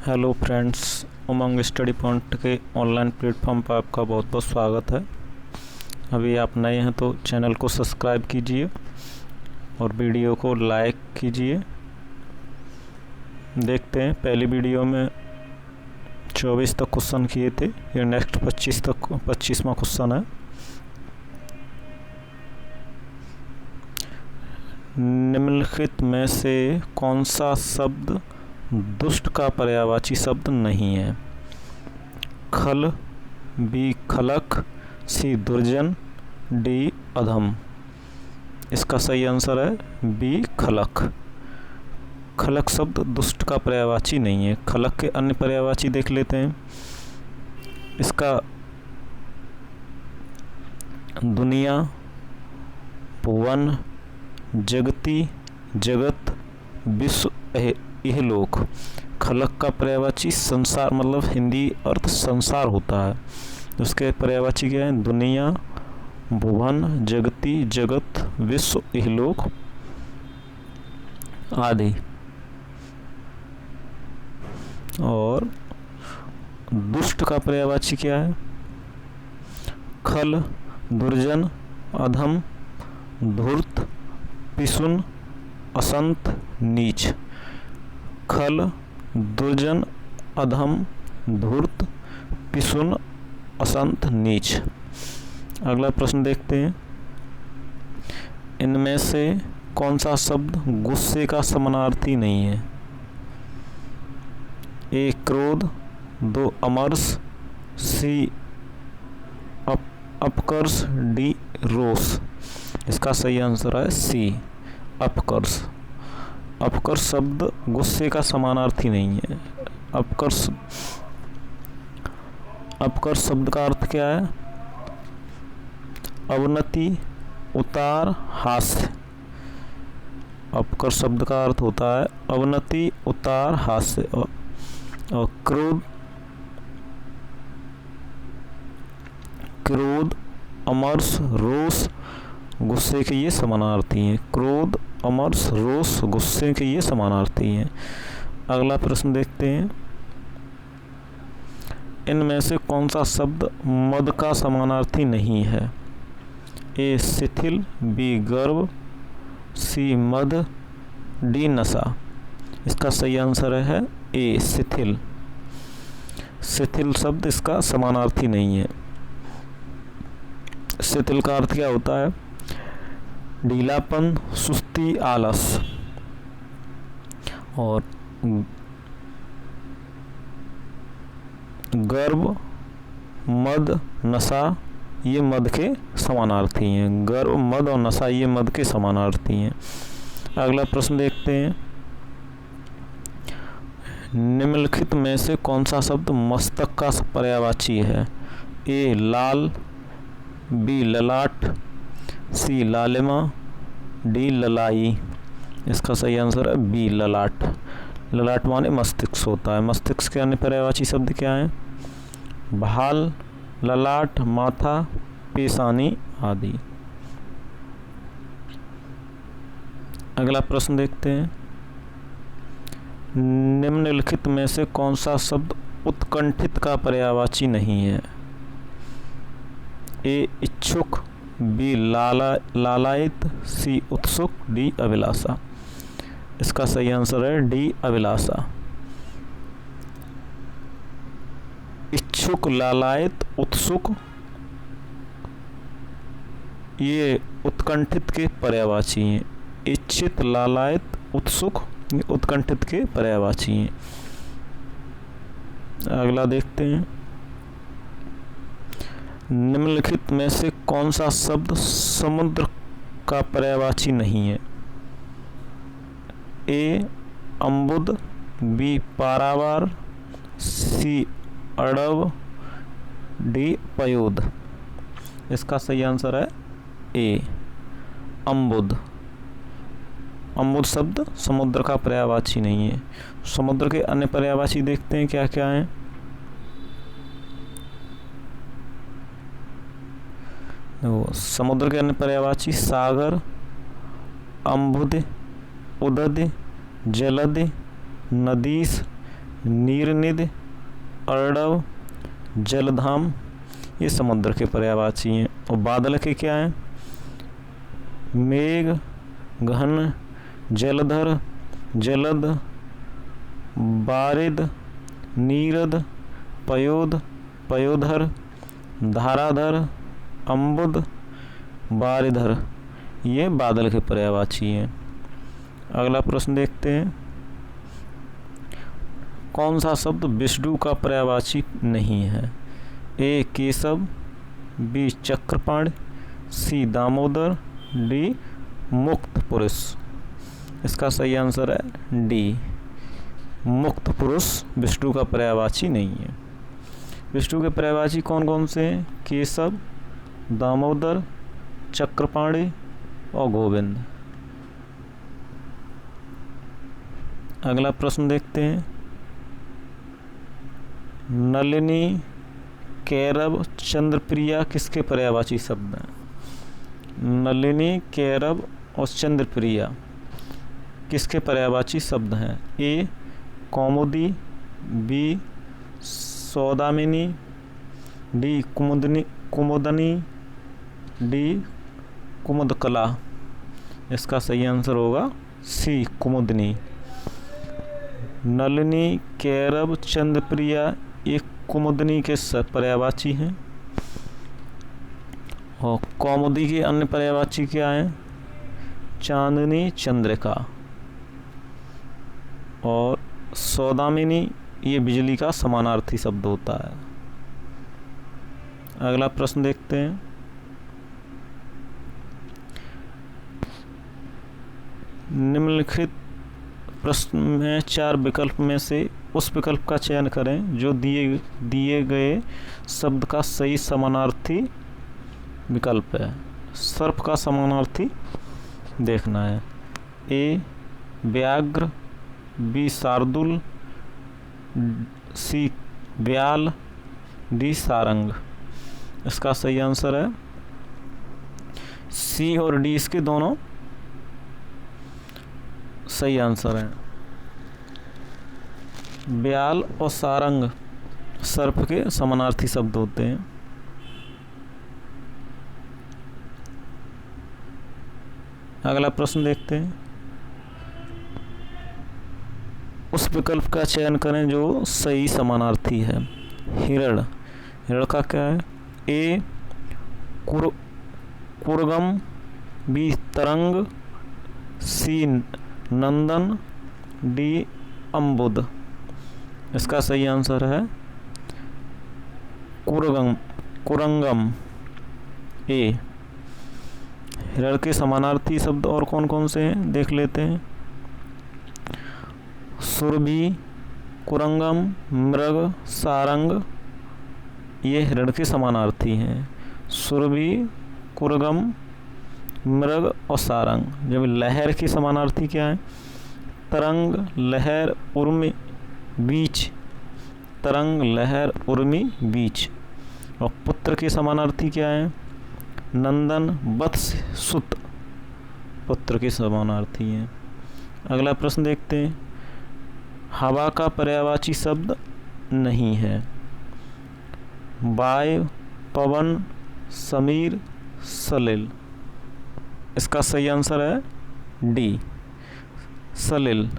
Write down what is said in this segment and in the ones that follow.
Hello friends, उमंग study point के online platform पर आपका बहुत बहुत स्वागत है। अभी आप नए हैं तो चैनल को सब्सक्राइब कीजिए और वीडियो को लाइक कीजिए। देखते हैं, पहली वीडियो में 24 तक क्वेश्चन किए थे, ये नेक्स्ट 25वां क्वेश्चन है। निम्नलिखित में से कौन सा शब्द दुष्ट का पर्यायवाची शब्द नहीं है? खल, बी खलक, सी दुर्जन, डी अधम। इसका सही आंसर है बी खलक। खलक शब्द दुष्ट का पर्यायवाची नहीं है। खलक के अन्य पर्यायवाची देख लेते हैं। इसका दुनिया, भुवन, जगती, जगत, विश्व, इहलोक। खलक का पर्यायवाची संसार, मतलब हिंदी अर्थ संसार होता है। उसके पर्यायवाची क्या है? दुनिया, भुवन, जगती, जगत, विश्व, इहलोक आदि। और दुष्ट का पर्यायवाची क्या है? खल, दुर्जन, अधम, धूर्त, पिशुन, असंत, नीच। खल, दुर्जन, अधम, धूर्त, पिशुन, असंत, नीच। अगला प्रश्न देखते हैं। इनमें से कौन सा शब्द गुस्से का समानार्थी नहीं है? ए क्रोध, दो अमर्ष, सी अपकर्ष, डी रोष। इसका सही आंसर है सी अपकर्ष। अपकर्ष शब्द गुस्से का समानार्थी नहीं है। अपकर्ष शब्द का अर्थ क्या है? अवनति, उतार, हास्य। अपकर्ष शब्द का अर्थ होता है अवनति, उतार, हास्य। और क्रोध, अमर्ष, रोष गुस्से के ये समानार्थी हैं। क्रोध, अमर्ष, रोष गुस्से के ये समानार्थी हैं। अगला प्रश्न देखते हैं। इनमें से कौन सा शब्द मद का समानार्थी नहीं है? ए शिथिल, बी गर्व, सी मद, डी नशा। इसका सही आंसर है ए शिथिल। शिथिल शब्द इसका समानार्थी नहीं है। शिथिल का अर्थ क्या होता है? ढीलापन, सुस्ती, आलस। और गर्व, मद, नशा ये मद के समानार्थी हैं। गर्व, मद और नशा ये मद के समानार्थी हैं। अगला प्रश्न देखते हैं। निम्नलिखित में से कौन सा शब्द मस्तक का पर्यायवाची है? ए लाल, बी ललाट, सी लालिमा, डी ललाई। इसका सही आंसर है बी ललाट। ललाट माने मस्तिष्क होता है। मस्तिष्क के अन्य पर्यायवाची शब्द क्या हैं? भाल, ललाट, माथा, पेशानी आदि। अगला प्रश्न देखते हैं। निम्नलिखित में से कौन सा शब्द उत्कंठित का पर्यायवाची नहीं है? ए इच्छुक, बी लालायित, सी उत्सुक, डी अभिलाषा। इसका सही आंसर है डी अभिलाषा। इच्छुक, लालायित, उत्सुक ये उत्कंठित के पर्यायवाची हैं। इच्छित, लालायित, उत्सुक ये उत्कंठित के पर्यायवाची हैं। अगला देखते हैं। निम्नलिखित में से कौन सा शब्द समुद्र का पर्यायवाची नहीं है? ए अम्बुद, बी पारावार, सी अड़व, डी पयोद। इसका सही आंसर है ए अम्बुद। अम्बुद शब्द समुद्र का पर्यायवाची नहीं है। समुद्र के अन्य पर्यायवाची देखते हैं क्या क्या हैं। समुद्र के अन्य पर्यायवाची सागर, अम्बुद, उदद, जलद, नदीस, नीरनिधि, अर्णव, जलधाम, ये समुद्र के पर्यायवाची हैं। और बादल के क्या हैं? मेघ, घन, जलधर, जलद, बारिद, नीरद, पयोद, पयोधर, धाराधर, अम्बुद, बारिधर, ये बादल के पर्यायवाची हैं। अगला प्रश्न देखते हैं, कौन सा शब्द विष्णु का पर्यायवाची नहीं है? ए केशव, बी चक्रपाणि, सी दामोदर, डी मुक्त पुरुष। इसका सही आंसर है डी, मुक्त पुरुष विष्णु का पर्यायवाची नहीं है। विष्णु के पर्यायवाची कौन कौन से हैं? केशव, दामोदर, चक्रपाणि और गोविंद। अगला प्रश्न देखते हैं, नलिनी, कैरव, चंद्रप्रिया किसके पर्यायवाची शब्द हैं? नलिनी, कैरव और चंद्रप्रिया किसके पर्यायवाची शब्द हैं? ए कौमुदी, बी सौदामिनी, डी कुमुदनी, डी कुमुदकला। इसका सही आंसर होगा सी कुमुदनी। नलिनी, कैरव, चंद्रप्रिया ये कुमुदनी के पर्यायवाची हैं। और कौमुदी के अन्य पर्यायवाची क्या हैं? चांदनी, चंद्रिका। और सौदामिनी ये बिजली का समानार्थी शब्द होता है। अगला प्रश्न देखते हैं, निम्नलिखित प्रश्न में 4 विकल्प में से उस विकल्प का चयन करें जो दिए गए शब्द का सही समानार्थी विकल्प है। सर्प का समानार्थी देखना है। ए व्याघ्र, बी शार्दूल, सी व्याल, डी सारंग। इसका सही आंसर है सी और डी, इसके दोनों सही आंसर हैं। व्याल और सारंग सर्प के समानार्थी शब्द होते हैं। अगला प्रश्न देखते हैं, उस विकल्प का चयन करें जो सही समानार्थी है। हिरण, हिरण का क्या है? ए कुरगम, बी तरंग, सी नंदन, डी अम्बुद। इसका सही आंसर है कुरंगम ए। हिरण के समानार्थी शब्द और कौन कौन से हैं देख लेते हैं। सुरभि, कुरंगम, मृग, सारंग ये हिरण के समानार्थी हैं। सुरभि, कुरंगम, मृग और सारंग। जब लहर की समानार्थी क्या है? तरंग, लहर, उर्मी, बीच। तरंग, लहर, उर्मी, बीच। और पुत्र के समानार्थी क्या है? नंदन, वत्स, सुत। पुत्र के समानार्थी हैं। अगला प्रश्न देखते हैं, हवा का पर्यायवाची शब्द नहीं है। वायु, पवन, समीर, सलिल। इसका सही आंसर है डी सलिल।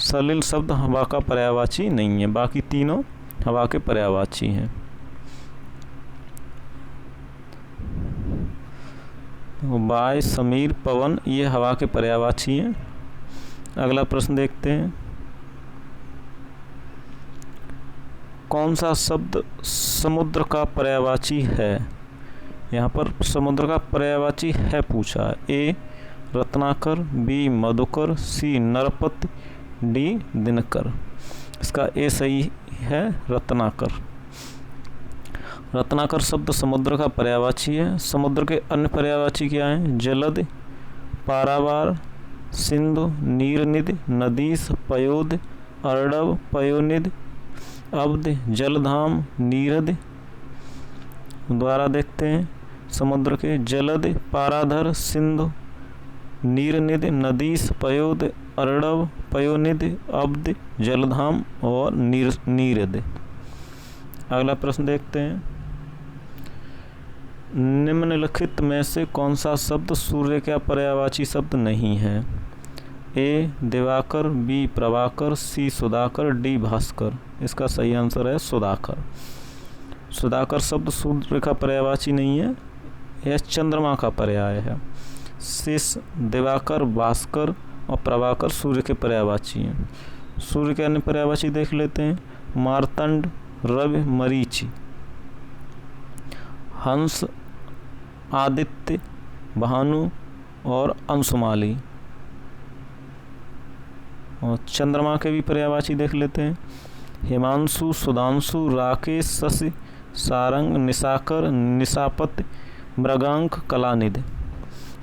सलिल शब्द हवा का पर्यायवाची नहीं है, बाकी तीनों हवा के पर्यायवाची हैं। वायु, समीर, पवन ये हवा के पर्यायवाची हैं। अगला प्रश्न देखते हैं, कौन सा शब्द समुद्र का पर्यायवाची है? यहाँ पर समुद्र का पर्यायवाची है पूछा है। ए रत्नाकर, बी मधुकर, सी नरपति, डी दिनकर। इसका ए सही है रत्नाकर। रत्नाकर शब्द समुद्र का पर्यायवाची है। समुद्र के अन्य पर्यायवाची क्या हैं? जलद, पारावार, सिंधु, नीरनिधि, नदीस, पयोध, अर्णव, पयोनिधि, अब्ध, जलधाम, नीरद। द्वारा देखते हैं, समुद्र के जलद, पाराधर, सिंधु, नीरनिधि, नदीस, पयोध, अर्णव, पयोनिधि, अब्ध, जलधाम और नीरद। अगला प्रश्न देखते हैं, निम्नलिखित में से कौन सा शब्द सूर्य का पर्यायवाची शब्द नहीं है? ए दिवाकर, बी प्रभाकर, सी सुधाकर, डी भास्कर। इसका सही आंसर है सुधाकर। सुधाकर शब्द सूर्य का पर्यायवाची नहीं है, यह चंद्रमा का पर्याय है। शेष दिवाकर, भास्कर और प्रभाकर सूर्य के पर्यायवाची हैं। सूर्य के अन्य पर्यायवाची देख लेते हैं, मार्तंड, रवि, मरीचि। हंस, आदित्य, भानु और अंशुमाली। और चंद्रमा के भी पर्यायवाची देख लेते हैं, हिमांशु, सुधांशु, राकेश, शशि, सारंग, निशाकर, निशापत, मृगांक, कलानिधि।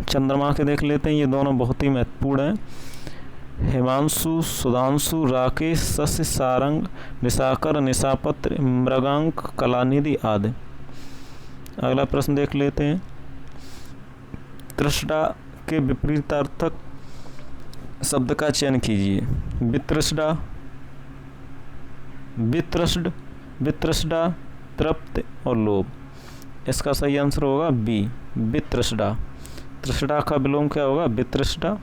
चंद्रमा के देख लेते हैं, ये दोनों बहुत ही महत्वपूर्ण हैं। हिमांशु, सुधांशु, राकेश, शशि, सारंग, निशाकर, निशापत, मृगांक, कलानिधि आदि। अगला प्रश्न देख लेते हैं, तृष्णा के विपरीतार्थक शब्द का चयन कीजिए। वितृष्णा, वितृष्ण, वितृष्णा, तृप्त और लोभ। इसका सही आंसर होगा बी, वितृष्णा। तृष्णा का विलोम क्या होगा? वितृष्णा।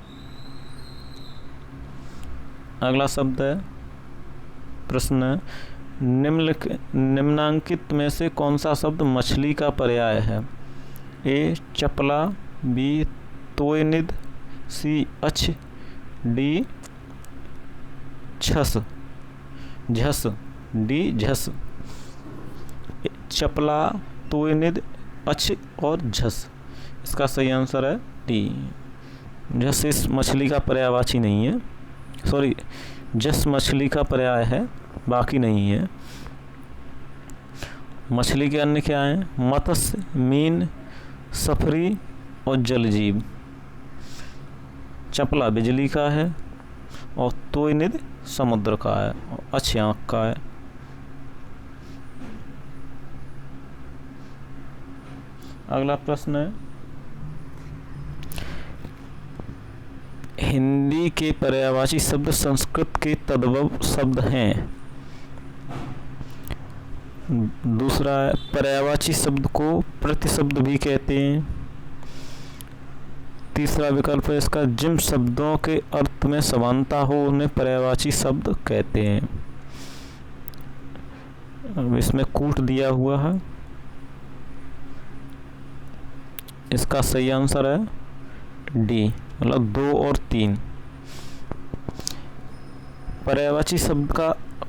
अगला शब्द है, प्रश्न है, निम्नांकित में से कौन सा शब्द मछली का पर्याय है? ए चपला, बी तोयनिध, सी अच्छ, डी झस, झस, डी झस। चपला, तोयनिध, अच्छ और झस। इसका सही आंसर है डी। झस इस मछली का पर्यायवाची नहीं है, सॉरी, झस मछली का पर्याय है, बाकी नहीं है। मछली के अन्य क्या हैं? मत्स्य, मीन, सफरी और जलजीव। चपला बिजली का है और तोयनिध समुद्र का है और अच्छी आँख का है। अगला प्रश्न है, हिंदी के पर्यायवाची शब्द संस्कृत के तद्भव शब्द हैं। दूसरा है, पर्यायवाची शब्द को प्रतिशब्द भी कहते हैं। तीसरा विकल्प है इसका, जिन शब्दों के अर्थ में समानता हो उन्हें पर्यायवाची शब्द कहते हैं। अब इसमें कूट दिया हुआ है, इसका सही आंसर है डी, मतलब 2 और 3। पर्यायवाची शब्द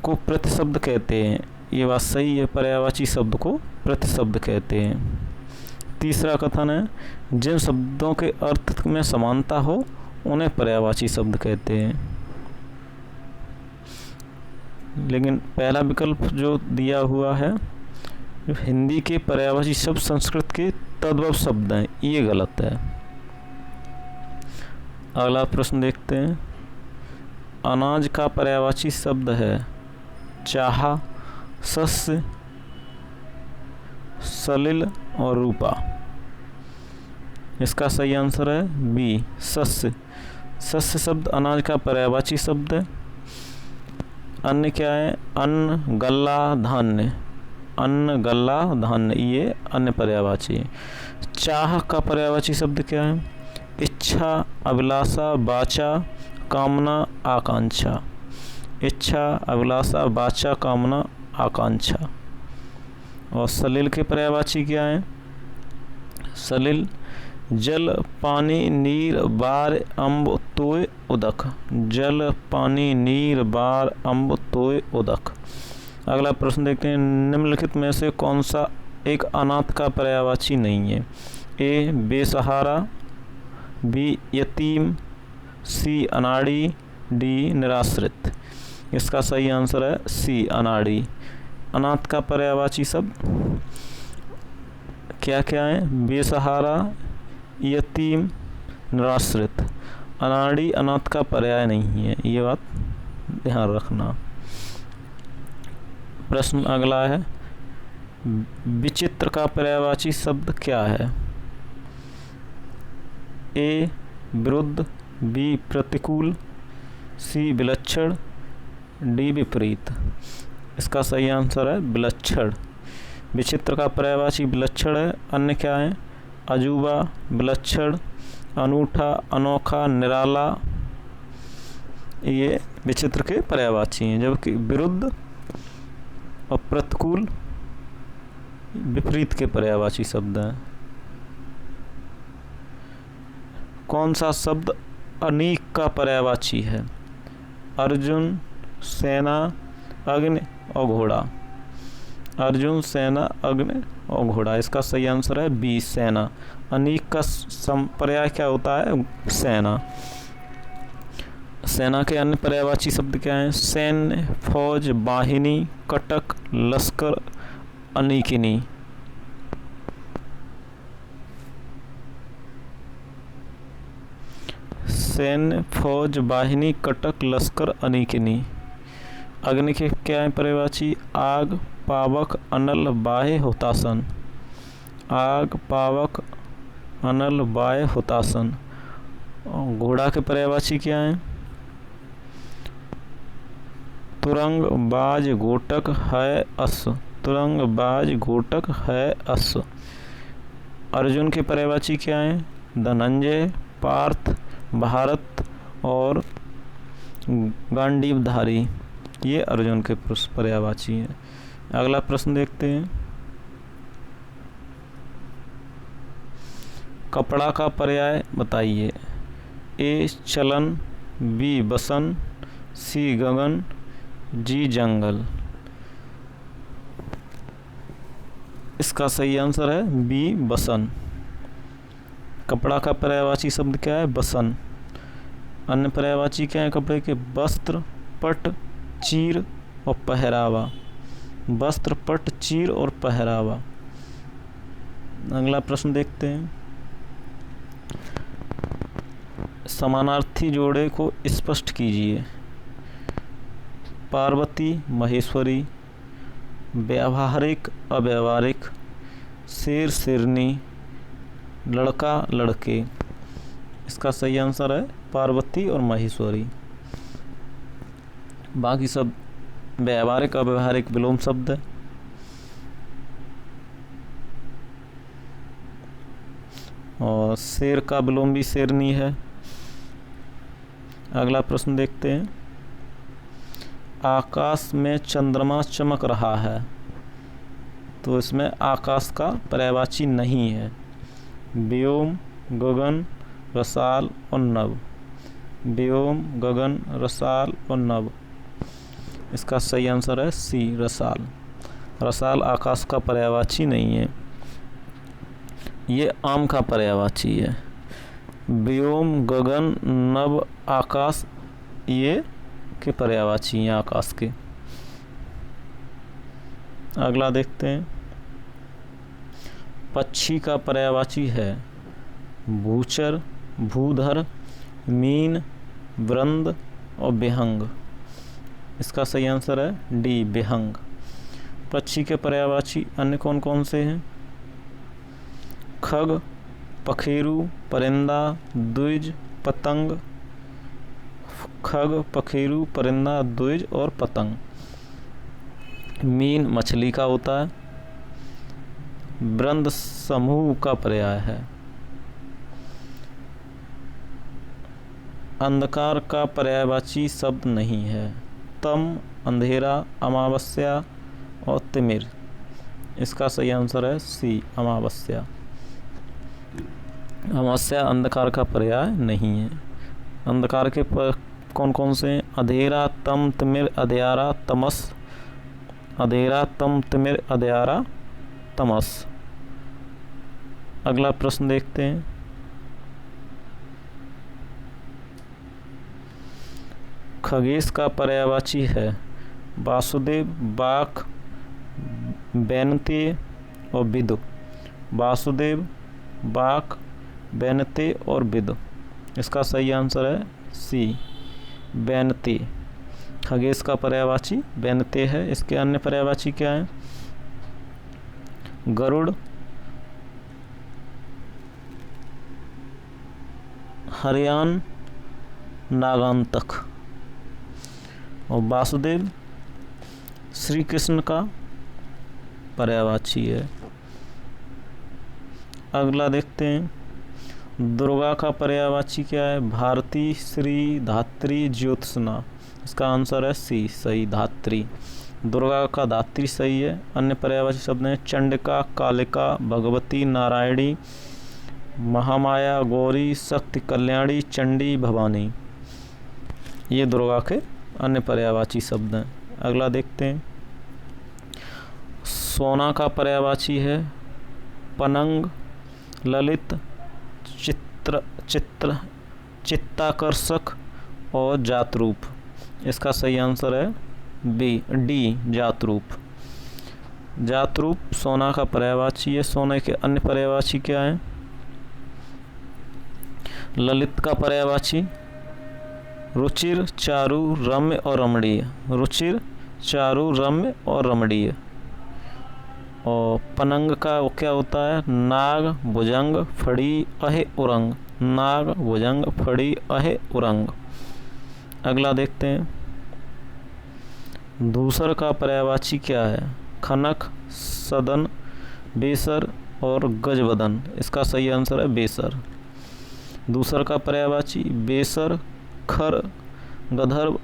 को प्रतिशब्द कहते हैं, ये बात सही है, पर्यायवाची शब्द को प्रतिशब्द कहते हैं। तीसरा कथन है, जिन शब्दों के अर्थ में समानता हो उन्हें पर्यायवाची शब्द कहते हैं। लेकिन पहला विकल्प जो दिया हुआ है, जो हिंदी के पर्यायवाची शब्द संस्कृत के तद्भव शब्द हैं, ये गलत है। अगला प्रश्न देखते हैं, अनाज का पर्यायवाची शब्द है चाहा, सस्य, सलिल और रूपा। इसका सही आंसर है बी, सस्य। सस्य शब्द अनाज का पर्यायवाची शब्द है। अन्य क्या है? अन्न, गल्ला, धान्य। अन्न, गल्ला, धान्य, ये अन्य पर्यायवाची है। चाह का पर्यायवाची शब्द क्या है? इच्छा, अभिलाषा, वाचा, कामना, आकांक्षा। इच्छा, अभिलाषा, वाचा, कामना, आकांक्षा। और सलिल के पर्यायवाची क्या है? सलिल जल, पानी, नीर, बार, अम्ब, तोय, उदक। जल, पानी, नीर, बार, अम्ब, तोय, उदक। अगला प्रश्न देखते हैं, निम्नलिखित में से कौन सा एक अनाथ का पर्यायवाची नहीं है? ए बेसहारा, बी यतीम, सी अनाड़ी, डी निराश्रित। इसका सही आंसर है सी अनाड़ी। अनाथ का पर्यायवाची शब्द क्या क्या है? बेसहारा, यतीम, निराश्रित। अनाड़ी अनाथ का पर्याय नहीं है, ये बात ध्यान रखना। प्रश्न अगला है, विचित्र का पर्यायवाची शब्द क्या है? ए विरुद्ध, बी प्रतिकूल, सी विलक्षण, डी विपरीत। इसका सही आंसर है विलक्षण। विचित्र का पर्यायवाची विलक्षण है। अन्य क्या है? अजूबा, विलक्षण, अनूठा, अनोखा, निराला, ये विचित्र के पर्यायवाची हैं। जबकि विरुद्ध और प्रतिकूल विपरीत के पर्यायवाची शब्द हैं। कौन सा शब्द अनीक का पर्यायवाची है? अर्जुन, सेना, अग्नि और घोड़ा। अर्जुन, सेना, अग्नि और घोड़ा। इसका सही आंसर है बी, सेना। अनीक का पर्याय क्या होता है? सेना। सेना के अन्य पर्यायवाची शब्द क्या हैं? सैन्य, फौज, वाहिनी, कटक, लश्कर, अनीकिनी। सैन्य, फौज, वाहिनी, कटक, लश्कर, अनीकिनी। अग्नि के क्या है पर्यायवाची? आग, पावक, अनल, बाह्य, हुतासन। आग, पावक, अनल, बाह्य, हुतासन। घोड़ा के पर्यायवाची क्या है? तुरंग, बाज, घोटक, है, अस। तुरंग, बाज, घोटक, है, अस। अर्जुन के पर्यायवाची क्या है? धनंजय, पार्थ, भारत और गांडीवधारी। ये अर्जुन के पर्यायवाची हैं। अगला प्रश्न देखते हैं। कपड़ा का पर्याय बताइए। ए चलन, बी बसन, सी गगन, जी जंगल। इसका सही आंसर है बी बसन। कपड़ा का पर्यायवाची शब्द क्या है? बसन। अन्य पर्यायवाची क्या है कपड़े के? वस्त्र, पट, चीर और पहरावा। वस्त्र, पट, चीर और पहरावा। अगला प्रश्न देखते हैं। समानार्थी जोड़े को स्पष्ट कीजिए। पार्वती, महेश्वरी, व्यावहारिक, अव्यावहारिक, शेर, शेरनी, लड़का, लड़के। इसका सही आंसर है पार्वती और महेश्वरी। बाकी सब व्यावहारिक, अव्यावहारिक विलोम शब्द है। और शेर का विलोम भी शेरनी है। अगला प्रश्न देखते हैं। आकाश में चंद्रमा चमक रहा है, तो इसमें आकाश का पर्यायवाची नहीं है। व्योम, गगन, रसाल और नभ। व्योम, गगन, रसाल और नभ। इसका सही आंसर है सी, रसाल। रसाल आकाश का पर्यायवाची नहीं है। ये आम का पर्यायवाची है। व्योम, गगन, नभ, आकाश ये के पर्यायवाची हैं आकाश के। अगला देखते हैं। पक्षी का पर्यायवाची है भूचर, भूधर, मीन, वृंद और विहंग। इसका सही आंसर है डी, विहंग। पक्षी के पर्यायवाची अन्य कौन कौन से हैं? खग, पखेरु, परिंदा, द्विज, पतंग। खग, पखेरु, परिंदा, द्विज और पतंग। मीन मछली का होता है। वृंद समूह का पर्याय है। अंधकार का पर्यायवाची शब्द नहीं है। तम, अंधेरा, अमावस्या और तिमिर। इसका सही आंसर है सी, अमावस्या। अमावस्या अंधकार का पर्याय नहीं है। अंधकार के कौन कौन से हैं? अधेरा, तम, तिमिर, अंधियारा, तमस। अधेरा, तम, तिमिर, अंधियारा, तमस। अगला प्रश्न देखते हैं। खगेश का पर्यायवाची है वासुदेव, बाक, बैनते और विदु। वासुदेव, बाक, बैनते और विदु। इसका सही आंसर है सी, बैनते। खगेश का पर्यायवाची बैनते है। इसके अन्य पर्यायवाची क्या हैं? गरुड़, हरियान, नागांतक। और वासुदेव श्री कृष्ण का पर्यायवाची है। अगला देखते हैं, दुर्गा का पर्यायवाची क्या है? भारती, श्री, धात्री, ज्योत्सना। इसका आंसर है सी, सही, धात्री। दुर्गा का धात्री सही है। अन्य पर्यायवाची शब्द हैं चंडिका, कालिका, भगवती, नारायणी, महामाया, गौरी, शक्ति, कल्याणी, चंडी, भवानी। ये दुर्गा के अन्य पर्यायवाची शब्द हैं। अगला देखते हैं, सोना का पर्यायवाची है पनंग, ललित, चित्ताकर्षक और जातरूप। इसका सही आंसर है डी, जातरूप। जातरूप सोना का पर्यायवाची है। सोने के अन्य पर्यायवाची क्या है? ललित का पर्यायवाची रुचिर, चारु, रम्य और रमणीय। रुचिर, चारु, रम्य और रमणीय। और पनंग का वो क्या होता है? नाग, भुजंग, फड़ी, अहे, उरंग। नाग, भुजंग, फड़ी, अहे, उरंग। अगला देखते हैं, धूसर का पर्यायवाची क्या है? खनक, सदन, बेसर और गजबदन। इसका सही आंसर है बेसर। दूसर का पर्यायवाची बेसर, खर, गधर्व,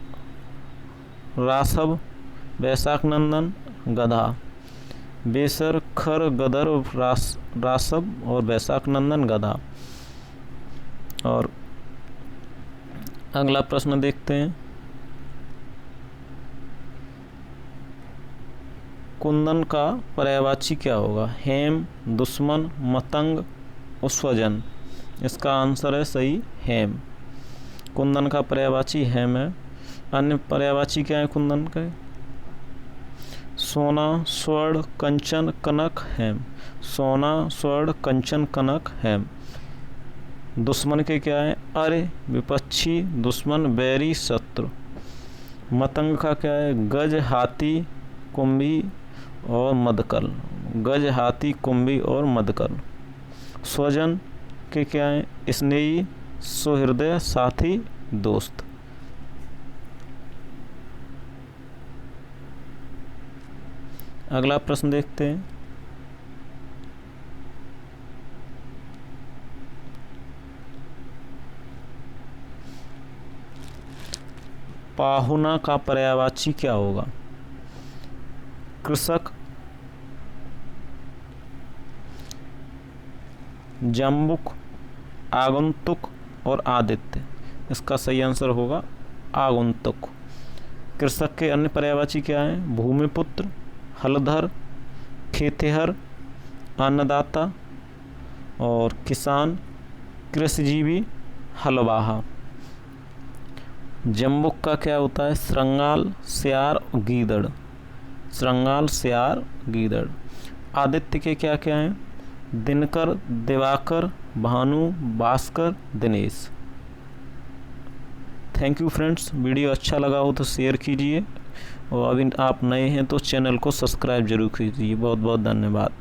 रासव, वैशाख नंदन, गधा। बेसर, खर, गधर्व, रासव और वैशाख नंदन, गधा। और अगला प्रश्न देखते हैं, कुंदन का पर्यायवाची क्या होगा? हेम, दुश्मन, मतंग, उस्वजन। इसका आंसर है सही, हेम। कुंदन का पर्यायवाची हेम है। अन्य पर्यायवाची क्या है कुंदन के? सोना, स्वर्ण, कंचन, कनक, हेम। सोना, स्वर्ण, कंचन, कनक, हेम। दुश्मन के क्या है? अरे, विपक्षी, दुश्मन, बैरी, शत्रु। मतंग का क्या है? गज, हाथी, कुंभी और मदकल। गज, हाथी, कुंभी और मदकल। स्वजन के क्या है? स्नेही, सुहृदय, साथी, दोस्त। अगला प्रश्न देखते हैं, पाहुना का पर्यायवाची क्या होगा? कृषक, जम्बुक, आगंतुक और आदित्य। इसका सही आंसर होगा आगंतुक। कृषक के अन्य पर्यायवाची क्या है? भूमिपुत्र, हलधर, खेतिहर, अन्नदाता और किसान, कृषिजीवी, हलवाहा। जम्बुक का क्या होता है? श्रृंगाल, सियार, गीदड़। श्रृंगाल, सियार, गीदड़। आदित्य के क्या क्या हैं? Dinkar, Diwakar, Bhanu, Bhaskar, Dinesh. Thank you friends. Video अच्छा लगा हो तो शेयर कीजिए और अभी आप नए हैं तो चैनल को सब्सक्राइब जरूर कीजिए। बहुत बहुत धन्यवाद।